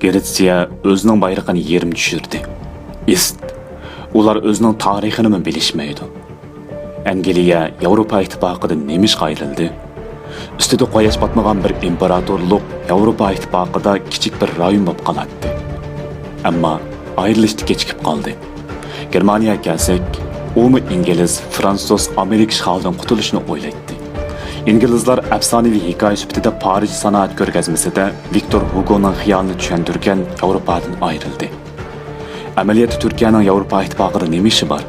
Gretsiya o'zining bayrog'ini yerim tushirdi. Ist. Ular o'zining tarixini bilishmaydi. Angliya Yevropa ittifoqidan nemishqa ayrildi. Ustida qo'yash batmagan bir imperatorlik Yevropa ittifoqida kichik bir rayon bo'lib qoladi. Ammo ayrılışda kechikib qoldi. Germaniya kelsak, u İngiliz, Fransuz, Amerika ishg'olidan qutulishni o'ylaydi. İngilizlar afsonaviy hikoya sifatida Parij sanoat ko'rgazmasida Victor Hugo'ning xiyolini tushuntirgan Yevropadan ayrildi. Amaliyotda Turkiyaning Yevropa ittifoqida nima ishi bor?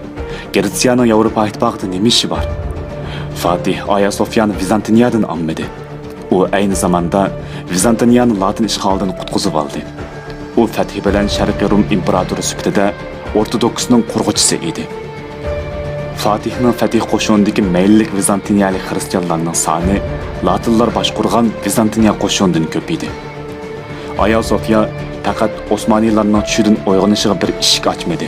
Gretsiyaning Yevropa ittifoqida nima ishi bor? Fatih Ayasofyani Vizantiniyadan olmadi. U ayni zamonda Vizantiniyani Latin ishg'olidan qutqizib oldi. U fathi bilan Sharqiy Rum imperatori sifatida Ortodoksning qurg'uvchisi edi. Fatihning fatih qo'shinidagi mayillik Vizantiniyalik xristianlarning soni Latinlar boshqurgan Vizantiniya qo'shinidan ko'p edi. Ayasofya faqat Osmoniylarning tushidan uyg'onishiga bir eshik ochmadi.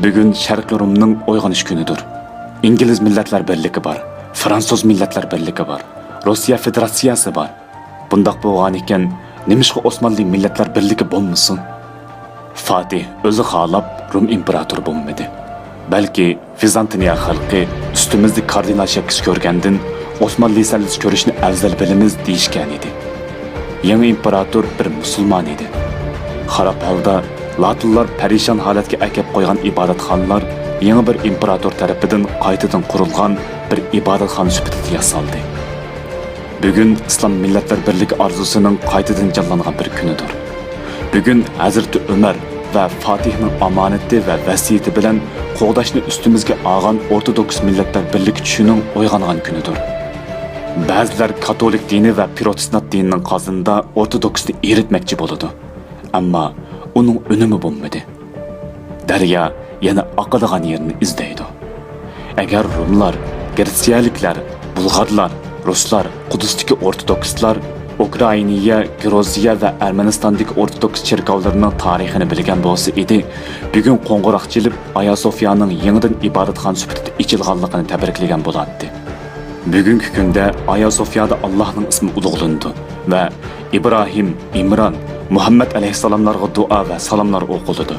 Bugun Sharqiy Rumning uyg'onish kunidir. İngiliz millatlar birligi bor, Fransuz millatlar birligi bor, Rossiya federatsiyasi bor. Bundaq bo'lgan ekan, nimishqa Osmonli millatlar birligi bo'lmasin? Fatih o'zi xohlab Rum imperatori bo'lmadi. Balki Vizantiniya xalqi ustimizda kardinal shakis ko'rgandan Osmonli sallis ko'rishni afzal bilamiz deyishgan edi. Yangi imperator bir musulmon edi. Xarab holda Latinlar parishon holatga akab qo'ygan ibodatxonalar yangi bir imperator tarafidan qaytadan qurilgan bir ibodatxona sifatida yasaldi. Bugun islom millatlar birligi orzusining qaytadan jonlangan bir kunidir. Bugun Hazrati Umar va Fatihning omonati va vasiyati bilan qo'g'dashni ustimizga olgan Ortodoks millatlar birligi tushining uyg'ongan kunidir. Ba'zilar katolik dini va protestant dinining qozonida Ortodoksni eritmoqchi bo'ladi. Ammo uning unumi bo'lmadi. Daryo yana oqadigan yerini izlaydi. Agar Rumlar, Gretsiyaliklar, Bulg'arlar, Ruslar, Qudusdagi Ortodokslar, Ukrainiya, Gruziya va Armanistondagi Ortodoks cherkovlarining tarixini bilgan bo'lsa edi, bugun qo'ng'iroq chelib Ayasofyaning yangidan ibodatxona sifatida ochilganligini tabriklagan bo'lardi. Bugungi kunda Ayasofyada Allohning ismi ulug'landi va Ibrohim, Imron, Muhammad alayhissalomlarga duo va salomlar o'qildi.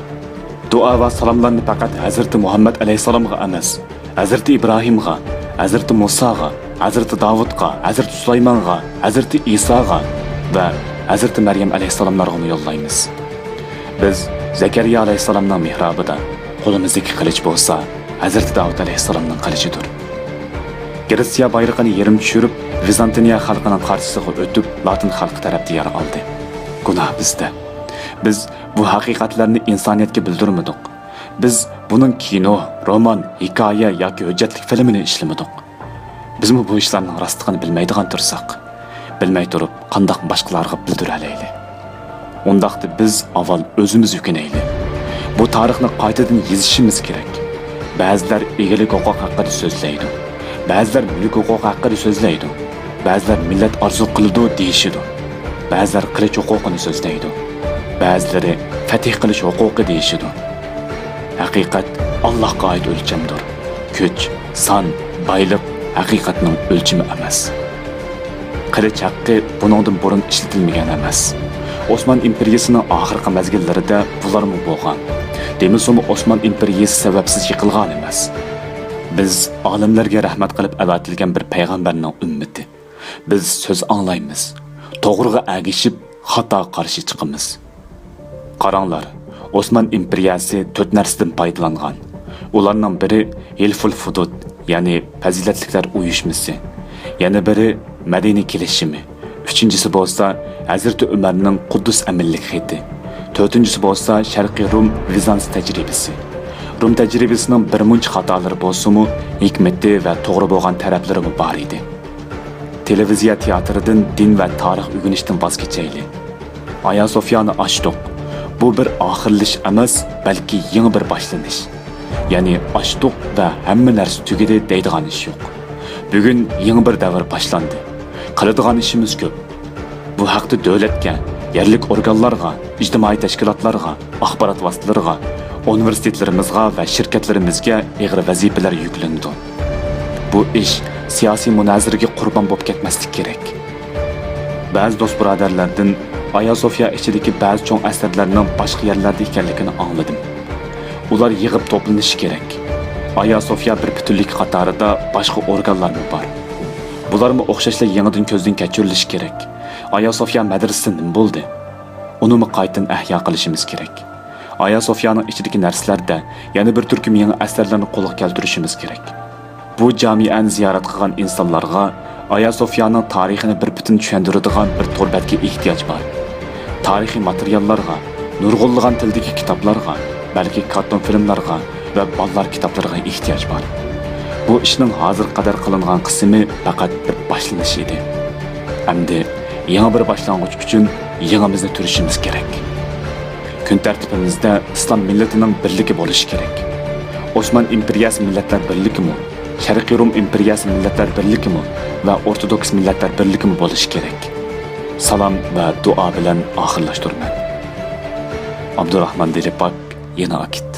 Duo va salomlarni faqat Hazrati Muhammad alayhissalomga emas, Hazrati Ibrohimga, Hazrati Musoga, Hazrati Davudga, Hazrati Sulaymonga, Hazrati Isoga va Hazrati Maryam alayhissalomlarga yo'llaymiz. Biz Zakariya alayhissalomning mihrobida qo'limizdagi qilich bo'lsa, Hazrati Davud alayhissalomning qilichidir. Gretsiya bayrog'ini yerim tushirib, Vizantiniya xalqining qarshisiga o'tib, Latin xalqi tarafga yara oldi. Gunoh bizda. Biz bu haqiqatlarni insoniyatga bildirmadik. Biz buning kino, roman, hikoya yoki hujjatlik filmini ishlamadik. Biz bu ishlarning rostligini bilmaydigan tursak, bilmay turib, qandoq boshqalarga bildiraylik. Undaqda biz avval o'zimiz yukinaylik. Bu tarixni qaytadan yozishimiz kerak. Ba'zilar egilik huquq haqida so'zlaydi. Ba'zilar mulk huquq haqida so'zlaydi. Ba'zilar millat orzu qiladi deyishidi. Ba'zilar qilich huquqini so'zlaydi. Ba'zilari fatih qilish huquqi deyishidi. Haqiqat Allohga oid o'lchamdir. Kuch, son, boylik haqiqatning o'lchami emas. Qilich haqqi buningdan burun ishlatilmagan emas. Osman imperiyasining oxirgi mazgillarida bularmi bo'lgan. Demisimi Osman imperiyasi sababsiz yiqilgan emas. Biz olimlarga rahmat qilib avatilgan bir payg'ambarning ummati. Biz so'z anglaymiz. To'g'riga agishib, xato qarshi chiqamiz. Qaranglar, Osman imperiyasi 4 narsadan foydalangan. Ularning biri Hilful Fudud, ya'ni fazilatliklar uyushmasi. Yana biri Madina kelishimi. Uchinchisi bo'lsa Hazrati Umarning Quddus amillik xati. To'rtinchisi bo'lsa Sharqiy Rum Vizans tajribasi. Rum tajribasining bir muncha xatolari bo'lsa-mu, hikmati va to'g'ri bo'lgan taraflari bor edi. Televiziya teatridan din va tarix o'rganishdan voz kechaylik. Ayasofyani ochdik. Bu bir oxirlish emas, balki yangi bir boshlanish. Ya'ni ochdik va hamma narsa tugadi deydigan ish yo'q. Bugun yangi bir davr boshlandi. Qiladigan ishimiz ko'p. Bu haqda davlatga, yerlik organlarga, ijtimoiy tashkilotlarga, axborot vositalariga, universitetlarimizga va shirkatlarimizga og'ir vazifalar yuklandi. Bu ish siyosiy munozaraga qurbon bo'lib ketmaslik kerak. Ba'zi do'st birodarlardan Ayasofya ichidagi ba'zi cho'ng asarlarning boshqa yerlarda ekanligini angladim. Ular yig'ib to'planishi kerak. Ayasofya bir butunlik qatorida boshqa organlarmi bor. Bularmi o'xshashlar yangidan ko'zdan kechirilishi kerak. Ayasofya madrasasi nima bo'ldi? Unimi qaytadan ahyo qilishimiz kerak. Ayasofyaning ichidagi narsalarda yana bir turkum yangi asarlarni qo'lga keltirishimiz kerak. Bu jamiani ziyorat qilgan insonlarga Ayasofyaning tarixini bir butun tushuntiradigan bir to'rbatga ehtiyoj bor. Tarixiy materiallarga, nurg'unlagan tildagi kitoblarga, balki karton filmlarga va bolalar kitoblariga ehtiyoj bor. Bu ishning hozir qadar qilingan qismi faqat bir boshlanish edi. Endi yangi bir boshlang'ich uchun yangimizni turishimiz kerak. Kun tartibimizda islom millatining birligi bo'lishi kerak. Osman imperiyasi millatlar birligimi, Sharqiy Rum imperiyasi millatlar birligimi va ortodoks millatlar birligimi bo'lishi kerak. Salom va duo bilan oxirlashtirman. Abdurahmon Dilipak, yana Akit.